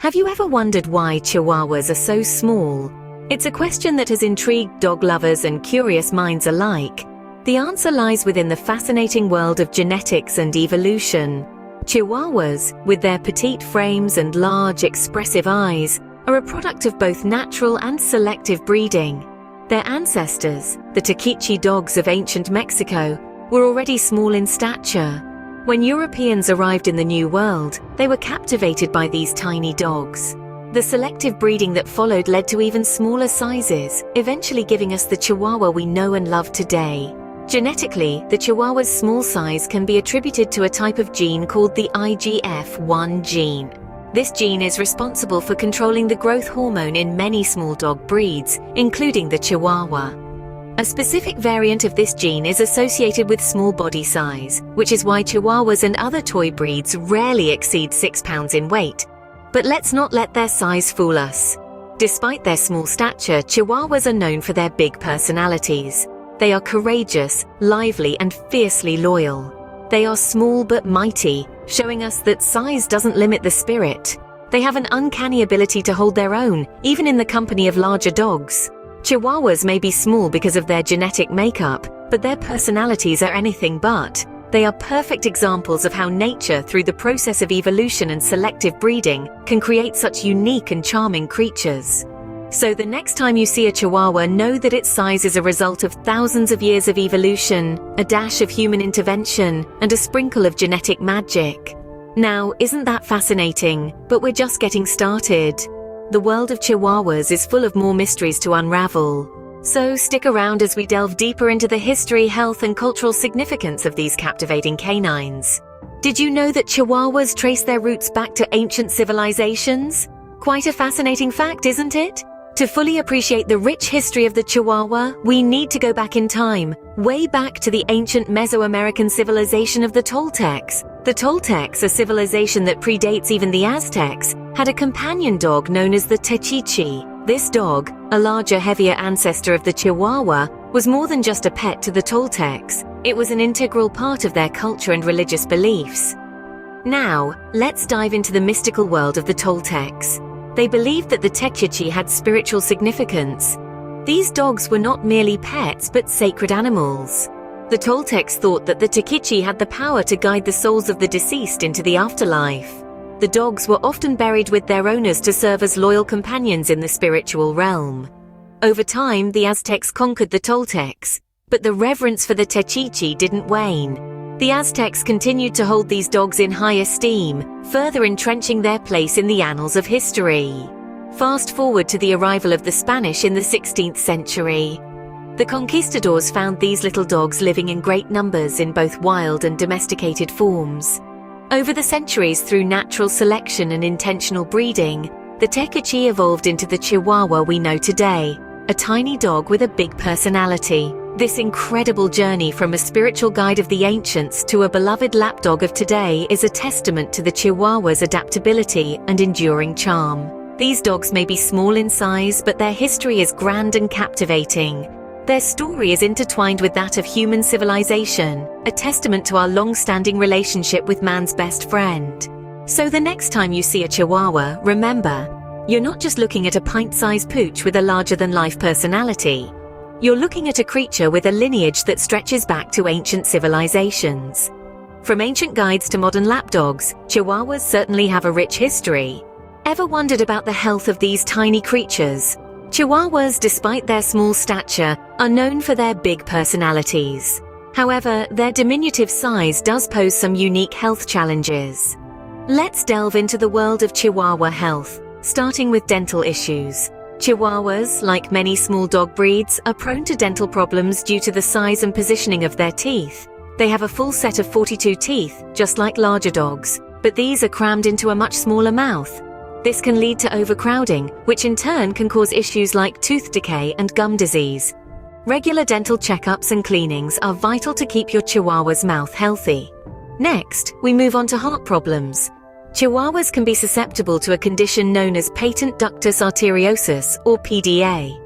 Have you ever wondered why Chihuahuas are so small? It's a question that has intrigued dog lovers and curious minds alike. The answer lies within the fascinating world of genetics and evolution. Chihuahuas, with their petite frames and large, expressive eyes, are a product of both natural and selective breeding. Their ancestors, the Teacup dogs of ancient Mexico, were already small in stature. When Europeans arrived in the New World, they were captivated by these tiny dogs. The selective breeding that followed led to even smaller sizes, eventually giving us the Chihuahua we know and love today. Genetically, the Chihuahua's small size can be attributed to a type of gene called the IGF-1 gene. This gene is responsible for controlling the growth hormone in many small dog breeds, including the Chihuahua. A specific variant of this gene is associated with small body size, which is why Chihuahuas and other toy breeds rarely exceed 6 pounds in weight. But let's not let their size fool us. Despite their small stature, Chihuahuas are known for their big personalities. They are courageous, lively, and fiercely loyal. They are small but mighty, showing us that size doesn't limit the spirit. They have an uncanny ability to hold their own, even in the company of larger dogs. Chihuahuas may be small because of their genetic makeup, but their personalities are anything but. They are perfect examples of how nature, through the process of evolution and selective breeding, can create such unique and charming creatures. So the next time you see a Chihuahua, know that its size is a result of thousands of years of evolution, a dash of human intervention, and a sprinkle of genetic magic. Now, isn't that fascinating? But we're just getting started. The world of Chihuahuas is full of more mysteries to unravel. So stick around as we delve deeper into the history, health, and cultural significance of these captivating canines. Did you know that Chihuahuas trace their roots back to ancient civilizations? Quite a fascinating fact, isn't it? To fully appreciate the rich history of the Chihuahua, we need to go back in time, way back to the ancient Mesoamerican civilization of the Toltecs. The Toltecs, a civilization that predates even the Aztecs, had a companion dog known as the teacup. This dog, a larger, heavier ancestor of the Chihuahua, was more than just a pet to the Toltecs. It was an integral part of their culture and religious beliefs. Now, let's dive into the mystical world of the Toltecs. They believed that the teacup had spiritual significance. These dogs were not merely pets but sacred animals. The Toltecs thought that the teacup had the power to guide the souls of the deceased into the afterlife. The dogs were often buried with their owners to serve as loyal companions in the spiritual realm. Over time, the Aztecs conquered the Toltecs, but the reverence for the teacup didn't wane. The Aztecs continued to hold these dogs in high esteem, further entrenching their place in the annals of history. Fast forward to the arrival of the Spanish in the 16th century. The conquistadors found these little dogs living in great numbers in both wild and domesticated forms. Over the centuries, through natural selection and intentional breeding, the teacup evolved into the Chihuahua we know today, a tiny dog with a big personality. This incredible journey from a spiritual guide of the ancients to a beloved lapdog of today is a testament to the Chihuahua's adaptability and enduring charm. These dogs may be small in size, but their history is grand and captivating. Their story is intertwined with that of human civilization, a testament to our long-standing relationship with man's best friend. So the next time you see a Chihuahua, remember, you're not just looking at a pint-sized pooch with a larger-than-life personality. You're looking at a creature with a lineage that stretches back to ancient civilizations. From ancient guides to modern lapdogs, Chihuahuas certainly have a rich history. Ever wondered about the health of these tiny creatures? Chihuahuas, despite their small stature, are known for their big personalities. However, their diminutive size does pose some unique health challenges. Let's delve into the world of Chihuahua health, starting with dental issues. Chihuahuas, like many small dog breeds, are prone to dental problems due to the size and positioning of their teeth. They have a full set of 42 teeth, just like larger dogs, but these are crammed into a much smaller mouth. This can lead to overcrowding, which in turn can cause issues like tooth decay and gum disease. Regular dental checkups and cleanings are vital to keep your Chihuahua's mouth healthy. Next, we move on to heart problems. Chihuahuas can be susceptible to a condition known as patent ductus arteriosus, or PDA.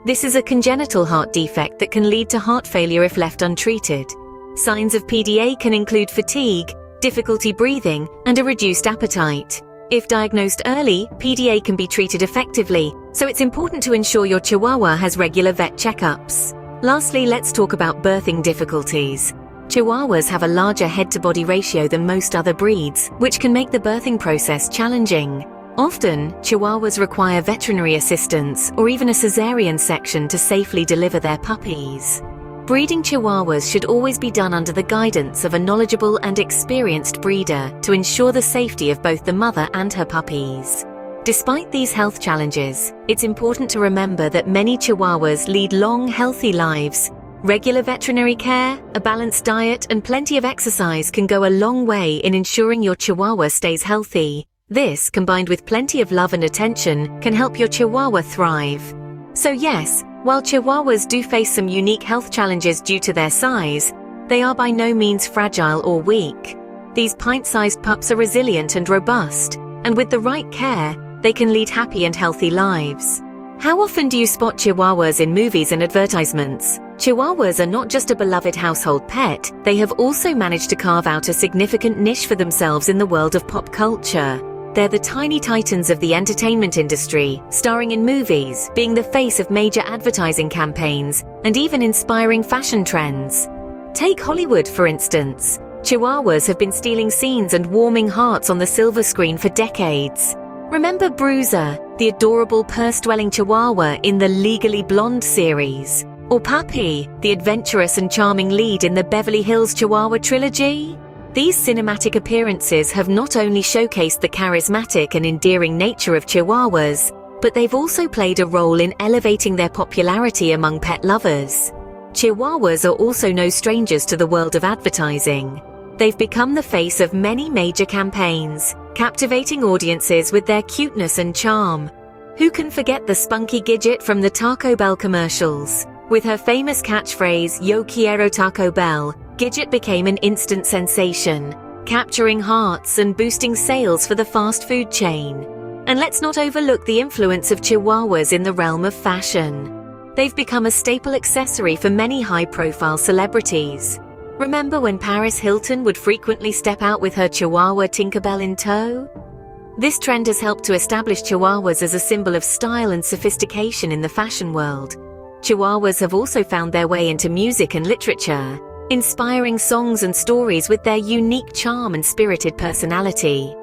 This is a congenital heart defect that can lead to heart failure if left untreated. Signs of PDA can include fatigue, difficulty breathing, and a reduced appetite. If diagnosed early, PDA can be treated effectively, so it's important to ensure your Chihuahua has regular vet checkups. Lastly, let's talk about birthing difficulties. Chihuahuas have a larger head-to-body ratio than most other breeds, which can make the birthing process challenging. Often, Chihuahuas require veterinary assistance or even a cesarean section to safely deliver their puppies. Breeding Chihuahuas should always be done under the guidance of a knowledgeable and experienced breeder to ensure the safety of both the mother and her puppies. Despite these health challenges, it's important to remember that many Chihuahuas lead long, healthy lives. Regular veterinary care, a balanced diet, and plenty of exercise can go a long way in ensuring your Chihuahua stays healthy. This, combined with plenty of love and attention, can help your Chihuahua thrive. So yes, while Chihuahuas do face some unique health challenges due to their size, they are by no means fragile or weak. These pint-sized pups are resilient and robust, and with the right care, they can lead happy and healthy lives. How often do you spot Chihuahuas in movies and advertisements? Chihuahuas are not just a beloved household pet, they have also managed to carve out a significant niche for themselves in the world of pop culture. They're the tiny titans of the entertainment industry, starring in movies, being the face of major advertising campaigns, and even inspiring fashion trends. Take Hollywood, for instance. Chihuahuas have been stealing scenes and warming hearts on the silver screen for decades. Remember Bruiser, the adorable purse-dwelling Chihuahua in the Legally Blonde series? Or Puppy, the adventurous and charming lead in the Beverly Hills Chihuahua trilogy? These cinematic appearances have not only showcased the charismatic and endearing nature of Chihuahuas, but they've also played a role in elevating their popularity among pet lovers. Chihuahuas are also no strangers to the world of advertising. They've become the face of many major campaigns, captivating audiences with their cuteness and charm. Who can forget the spunky Gidget from the Taco Bell commercials? With her famous catchphrase, "Yo quiero Taco Bell," Gidget became an instant sensation, capturing hearts and boosting sales for the fast food chain. And let's not overlook the influence of Chihuahuas in the realm of fashion. They've become a staple accessory for many high-profile celebrities. Remember when Paris Hilton would frequently step out with her Chihuahua Tinkerbell in tow? This trend has helped to establish Chihuahuas as a symbol of style and sophistication in the fashion world. Chihuahuas have also found their way into music and literature, inspiring songs and stories with their unique charm and spirited personality.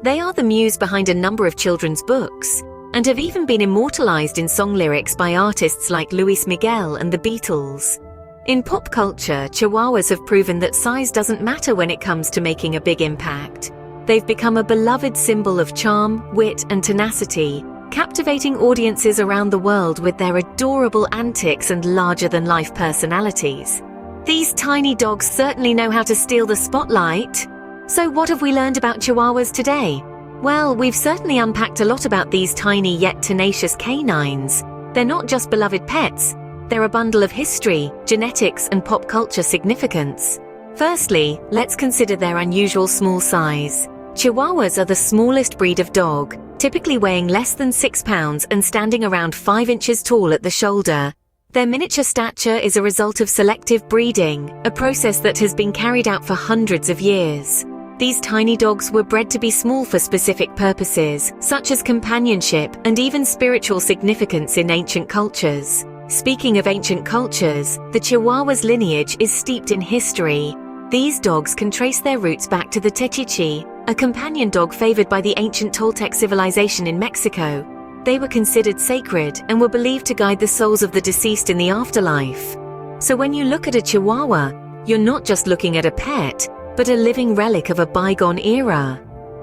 They are the muse behind a number of children's books, and have even been immortalized in song lyrics by artists like Luis Miguel and the Beatles. In pop culture, Chihuahuas have proven that size doesn't matter when it comes to making a big impact. They've become a beloved symbol of charm, wit, and tenacity, captivating audiences around the world with their adorable antics and larger-than-life personalities. These tiny dogs certainly know how to steal the spotlight. So what have we learned about Chihuahuas today? Well, we've certainly unpacked a lot about these tiny yet tenacious canines. They're not just beloved pets, they're a bundle of history, genetics, and pop culture significance. Firstly, let's consider their unusual small size. Chihuahuas are the smallest breed of dog, typically weighing less than 6 pounds and standing around 5 inches tall at the shoulder. Their miniature stature is a result of selective breeding, a process that has been carried out for hundreds of years. These tiny dogs were bred to be small for specific purposes, such as companionship and even spiritual significance in ancient cultures. Speaking of ancient cultures, the Chihuahua's lineage is steeped in history. These dogs can trace their roots back to the teacup, a companion dog favored by the ancient Toltec civilization in Mexico. They were considered sacred and were believed to guide the souls of the deceased in the afterlife. So when you look at a Chihuahua, you're not just looking at a pet, but a living relic of a bygone era.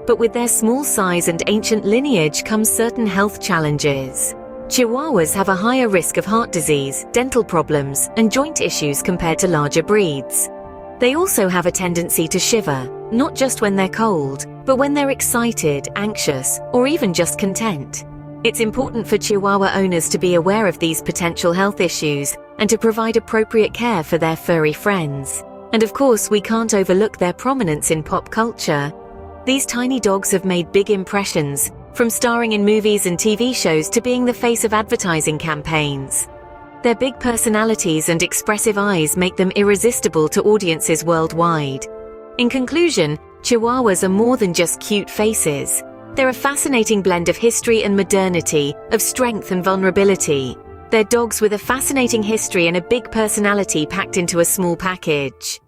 But with their small size and ancient lineage comes certain health challenges. Chihuahuas have a higher risk of heart disease, dental problems, and joint issues compared to larger breeds. They also have a tendency to shiver, not just when they're cold, but when they're excited, anxious, or even just content. It's important for Chihuahua owners to be aware of these potential health issues and to provide appropriate care for their furry friends. And of course, we can't overlook their prominence in pop culture. These tiny dogs have made big impressions, from starring in movies and TV shows to being the face of advertising campaigns. Their big personalities and expressive eyes make them irresistible to audiences worldwide. In conclusion, Chihuahuas are more than just cute faces. They're a fascinating blend of history and modernity, of strength and vulnerability. They're dogs with a fascinating history and a big personality packed into a small package.